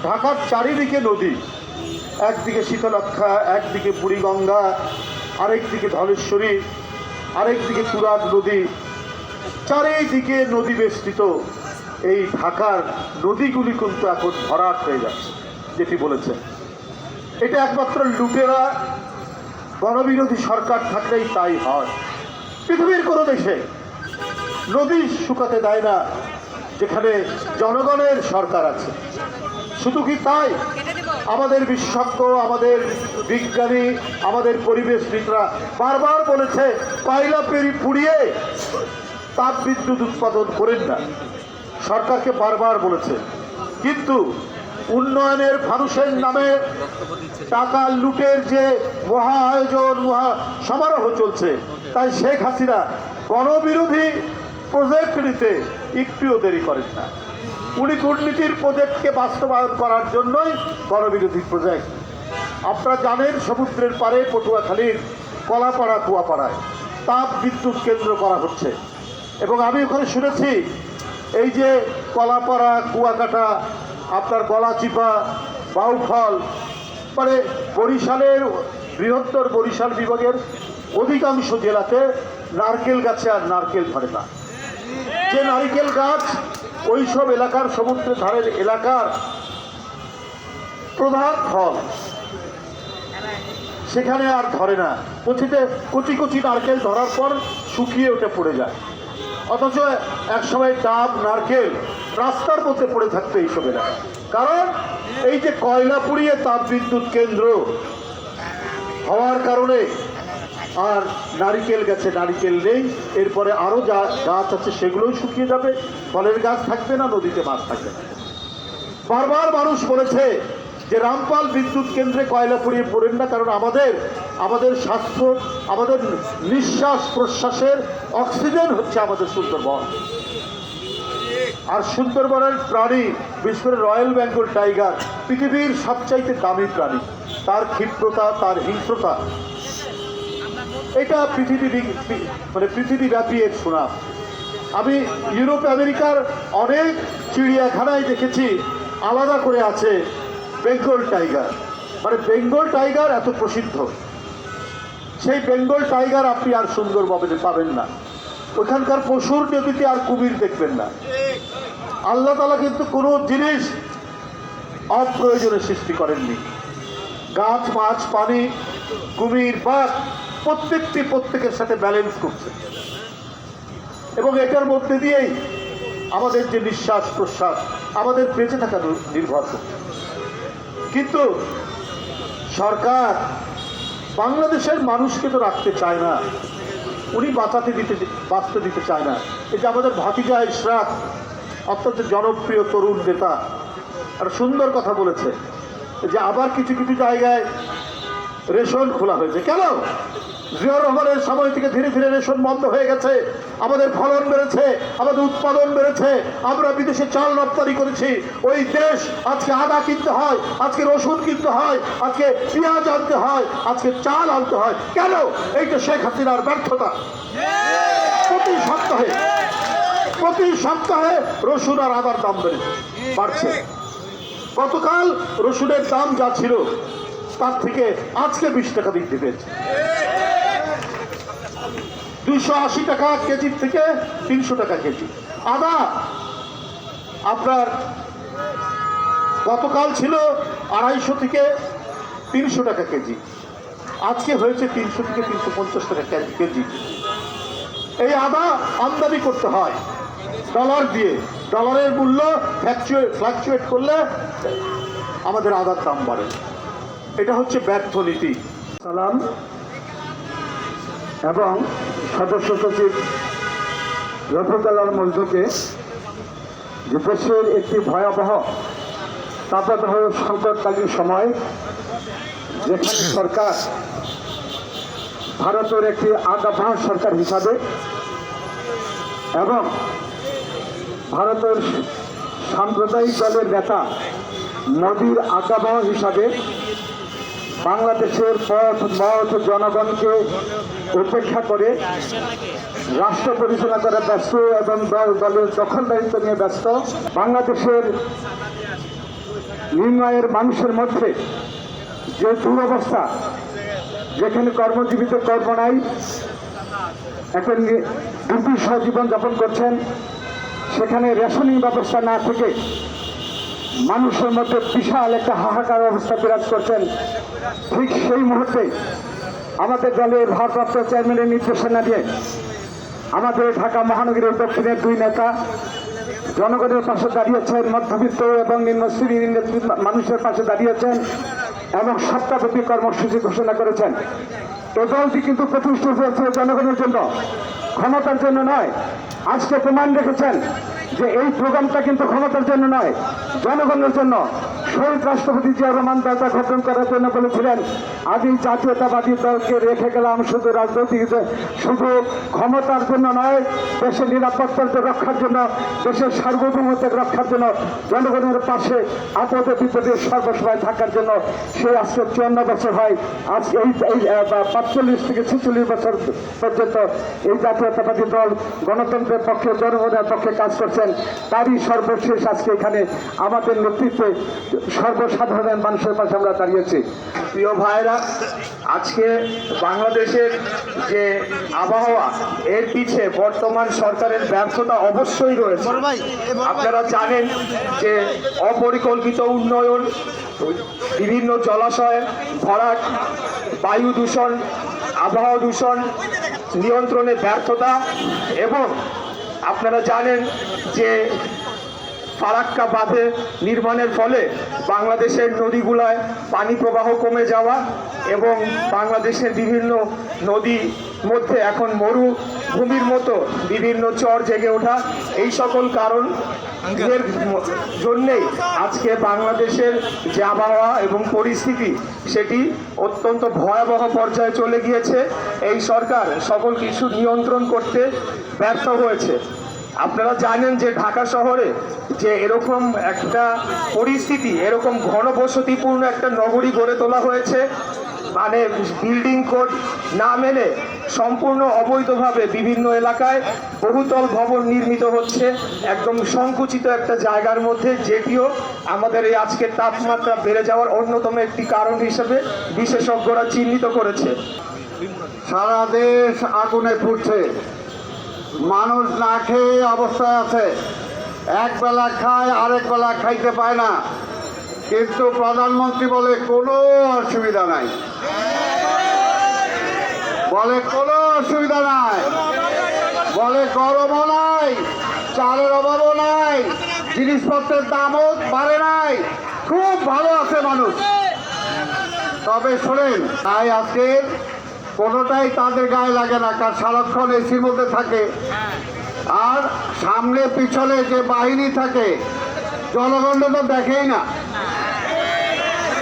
ঢাকার চারিদিকে নদী, একদিকে শীতলক্ষা, একদিকে বুড়িগঙ্গা, আরেকদিকে ধলেশ্বরী, আরেকদিকে তুরাগ নদী, চারিদিকে নদী বেষ্টিত এই ঢাকার নদীগুলি কিন্তু এখন ভরাট হয়ে যাচ্ছে, যেটি বলেছেন। এটা একমাত্র লুটেরা গণবিরোধী সরকার থাকলেই তাই হয়। পৃথিবীর কোনো দেশে নদী শুকাতে দেয় না যেখানে জনগণের সরকার আছে। শুধু কি তাই, আমাদের বিশেষজ্ঞ, আমাদের বিজ্ঞানী, আমাদের পরিবেশবিদরা বারবার বলেছে কয়লা পুড়িয়ে তাপ বিদ্যুৎ উৎপাদন করেন না, সরকারকে বারবার বলেছে। কিন্তু উন্নয়নের ফানুসের নামে টাকা লুটের যে মহা আয়োজন, মহা সমারোহ চলছে, তাই শেখ হাসিনা গণবিরোধী প্রজেক্ট নিতে একটুও দেরি করেন না। উনি দুর্নীতির প্রজেক্টকে বাস্তবায়ন করার জন্যই গণবিরোধী প্রজেক্ট। আপনারা জানেন সমুদ্রের পাড়ে পটুয়াখালীর কলাপাড়া কুয়াপাড়ায় তাপ বিদ্যুৎ কেন্দ্র করা হচ্ছে, এবং আমি ওখানে শুনেছি এই যে কলাপাড়া, কুয়াকাটা, আপনার গলাচিপা, বাউফল, মানে বরিশালের বৃহত্তর বরিশাল বিভাগের অধিকাংশ জেলাতে নারকেল গাছে আর নারকেল ধরে না। যে নারকেল গাছ ওইসব এলাকার সমুদ্রের ধারের এলাকার প্রধান ফল, সেখানে আর ধরে না। কচি কচি নারকেল ধরার পর শুকিয়ে ওঠে পড়ে যায়। অথচ একসময় ডাব, নারকেল রাস্তার মধ্যে পড়ে থাকতো এইসব এলাকা। কারণ এই যে কয়লা পুড়িয়ে তাপ বিদ্যুৎ কেন্দ্র হওয়ার কারণে আর নারিকেল গাছে নারিকেল নেই, এরপরে আরও যা গাছ আছে সেগুলোই শুকিয়ে যাবে, ফলের গাছ থাকবে না, নদীতে মাছ থাকবে না। বারবার মানুষ বলেছে যে রামপাল বিদ্যুৎ কেন্দ্রে কয়লা পুড়িয়ে পড়েন না, কারণ আমাদের স্বাস্থ্য, আমাদের নিঃশ্বাস প্রশ্বাসের অক্সিজেন হচ্ছে আমাদের সুন্দরবন। আর সুন্দরবনের প্রাণী, বিশেষ করে রয়্যাল বেঙ্গল টাইগার পৃথিবীর সবচাইতে দামি প্রাণী। তার ক্ষিপ্রতা, তার হিংস্রতা, এটা পৃথিবীব্যাপী এর সুনাম। আমি ইউরোপ আমেরিকার অনেক চিড়িয়াখানায় দেখেছি আলাদা করে আছে বেঙ্গল টাইগার। মানে বেঙ্গল টাইগার এত প্রসিদ্ধ, সেই বেঙ্গল টাইগার আপনি আর সুন্দরবনে পাবেন না। ওখানকার পশুর নদীতে আর কুমির দেখবেন না। আল্লাহ তাআলা কিন্তু কোনো জিনিস অপ্রয়োজনে সৃষ্টি করেননি। গাছ, মাছ, পানি, কুমির, বাঘ প্রত্যেকের সাথে ব্যালেন্স করছে, এবং এটার মধ্যে দিয়েই আমাদের যে নিঃশ্বাস প্রশ্বাস, আমাদের বেঁচে থাকা নির্ভর করছে। কিন্তু সরকার বাংলাদেশের মানুষকে তো রাখতে চায় না, উনি বাঁচতে দিতে চায় না। এই যে আমাদের ভাতিজা ইশরাক, অত্যন্ত জনপ্রিয় তরুণ নেতা, আর সুন্দর কথা বলেছে যে আবার কিছু কিছু জায়গায় রেশন খোলা হয়েছে। কেন? জিয়াউর রহমানের সময় থেকে ধীরে ধীরে রেশন বন্ধ হয়ে গেছে, আমাদের ফলন বেড়েছে, আমাদের উৎপাদন বেড়েছে, আমরা বিদেশে চাল রপ্তানি করেছি। ওই দেশ আজকে আদা কিনতে হয়, আজকে রসুন কিনতে হয়, আজকে পেঁয়াজ আনতে হয়, আজকে চাল আনতে হয়। কেন? এইটা শেখ হাসিনার ব্যর্থতা। প্রতি সপ্তাহে রসুন আর আদার দাম বাড়ছে। গতকাল রসুনের দাম যা ছিল তার থেকে আজকে 20 টাকা বৃদ্ধি পেয়েছে। 280 টাকা কেজি থেকে 300 টাকা কেজি। আদা আপনার গতকাল ছিল 250 থেকে 300 টাকা কেজি, আজকে হয়েছে 300 থেকে 350 টাকা কেজি। এই আদা আমদানি করতে হয় ডলার দিয়ে, ডলারের মূল্য ফ্লাকচুয়েট করলে আমাদের আদার দাম বাড়ে। এটা হচ্ছে ব্যর্থ নীতি। সালাম এবং সদস্য সচিব রফিকুল্লাহর মঞ্জুকে যে দেশের একটি ভয়াবহ তাপদাহ সংকটকালীন সময়, যেখানে সরকার ভারতের একটি আজ্ঞাবহ সরকার হিসাবে এবং ভারতের সাম্প্রদায়িক দলের নেতা মোদির আজ্ঞাবহ হিসাবে বাংলাদেশের পথ মত জনগণকে উপেক্ষা করে রাষ্ট্র পরিচালনা করে ব্যস্ত এবং দলের দখলদারিত্ব নিয়ে ব্যস্ত বাংলাদেশের নিম্ন আয়ের মানুষের মধ্যে যে দুরবস্থা, যেখানে কর্মজীবিত কর্ম নাই, এখন দুর্বিষহ জীবনযাপন করছেন, সেখানে রেশনিং ব্যবস্থা না থেকে মানুষের মধ্যে বিশাল একটা হাহাকার অবস্থা বিরাজ করছেন। ঠিক সেই মুহূর্তে আমাদের দলের ভারপ্রাপ্ত চেয়ারম্যানের নির্দেশনা দিয়ে আমাদের ঢাকা মহানগরীর দক্ষিণের দুই নেতা জনগণের পাশে দাঁড়িয়েছেন, মধ্যবিত্ত এবং নিম্ন শ্রেণীর মানুষের পাশে দাঁড়িয়েছেন এবং সপ্তাহব্যাপী কর্মসূচি ঘোষণা করেছেন। এই দলটি কিন্তু প্রতিষ্ঠিত হয়েছে জনগণের জন্য, ক্ষমতার জন্য নয়। আজকে প্রমাণ রেখেছেন যে এই প্রোগ্রামটা কিন্তু ক্ষমতার জন্য নয়, জনগণের জন্য। শহীদ রাষ্ট্রপতি জিয়া রহমান দাতা গঠন করার জন্য বলেছিলেন, আমি জাতীয়তাবাদী দলকে রেখে গেলাম শুধু রাজনৈতিক, শুধু ক্ষমতার জন্য নয়, দেশের নিরাপত্তার রক্ষার জন্য, দেশের সার্বভৌমত্বের রক্ষার জন্য, জনগণের পাশে আপদে বিপদে সর্বসময় থাকার জন্য। সে আজকে 54 বছর হয়, আজ এই 45 থেকে 46 বছর পর্যন্ত এই জাতীয়তাবাদী দল গণতন্ত্রের পক্ষে, জনগণের পক্ষে কাজ করছেন। তারই সর্বশেষ আজকে এখানে আমাদের নেতৃত্বে সর্বসাধারণ মানুষের পাশে আমরা দাঁড়িয়েছি। প্রিয় ভাইরা, আজকে বাংলাদেশের যে আবহাওয়া, এর পিছে বর্তমান সরকারের ব্যর্থতা অবশ্যই রয়েছে। আপনারা জানেন যে অপরিকল্পিত উন্নয়ন, বিভিন্ন জলাশয় ভরাট, বায়ু দূষণ, আবহাওয়া দূষণ নিয়ন্ত্রণে ব্যর্থতা, এবং আপনারা জানেন যে ফারাক্কা বাঁধে নির্মাণের ফলে বাংলাদেশের নদীগুলায় পানি প্রবাহ কমে যাওয়া এবং বাংলাদেশের বিভিন্ন নদী মধ্যে এখন মরুভূমির মতো বিভিন্ন চর জেগে ওঠা, এই সকল কারণ এর জন্যেই আজকে বাংলাদেশের যে আবহাওয়া এবং পরিস্থিতি, সেটি অত্যন্ত ভয়াবহ পর্যায়ে চলে গিয়েছে। এই সরকার সকল কিছু নিয়ন্ত্রণ করতে ব্যর্থ হয়েছে। আপনারা জানেন যে ঢাকা শহরে যে এরকম একটা পরিস্থিতি, এরকম ঘনবসতিপূর্ণ একটা নগরী গড়ে তোলা হয়েছে, মানে বিল্ডিং কোড না মেনে সম্পূর্ণ অবৈধভাবে বিভিন্ন এলাকায় বহুতল ভবন নির্মিত হচ্ছে, একদম সংকুচিত একটা জায়গার মধ্যে, যেটিও আমাদের এই আজকের তাপমাত্রা বেড়ে যাওয়ার অন্যতম একটি কারণ হিসেবে বিশেষজ্ঞরা চিহ্নিত করেছে। সারা দেশ আগুনে পুড়ছে, মানুষ না খেয়ে অবস্থায় আছে, এক বেলা খায় আরেক বেলা খাইতে পায় না, কিন্তু প্রধানমন্ত্রী বলে কোনো অসুবিধা নাই, বলে কোনো অসুবিধা নাই, বলে গরমও নাই, চালের অভাবও নাই, জিনিসপত্রের দামও বাড়ে নাই, খুব ভালো আছে মানুষ। তবে শোনেন, তাই আজকে কোনোটাই তাদের গায়ে লাগে না, কারণ সারাক্ষণ এসির মধ্যে থাকে। আর সামনে পিছনে যে বাহিনী থাকে, জনগণে তো দেখেই না,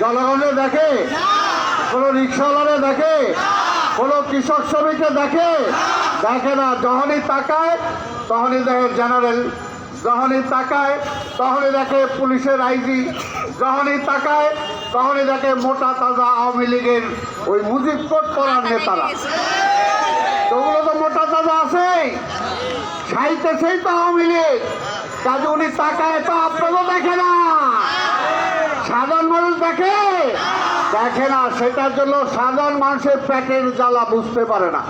জনগণে দেখে, কোনো রিক্সাওয়ালারে দেখে, কোনো কৃষক শ্রমিককে দেখে, দেখে না। যখনই তাকায় তখনই দেখে জেনারেল, যখনই তাকায় তখনই দেখে পুলিশের আইজি, যখনই তাকায় তখনই দেখে মোটা তাজা আওয়ামী লীগের ওই মুজিব কোট করার নেতারা। ওগুলো তো মোটা তাজা আছে, সাইতেছেই তো আওয়ামী লীগ। কাজে উনি তাকায় তো আপনারও দেখে না, সাধারণ মানুষ দেখে দেখে না। সেটার জন্য সাধারণ মানুষের পেটের জ্বালা বুঝতে পারে না।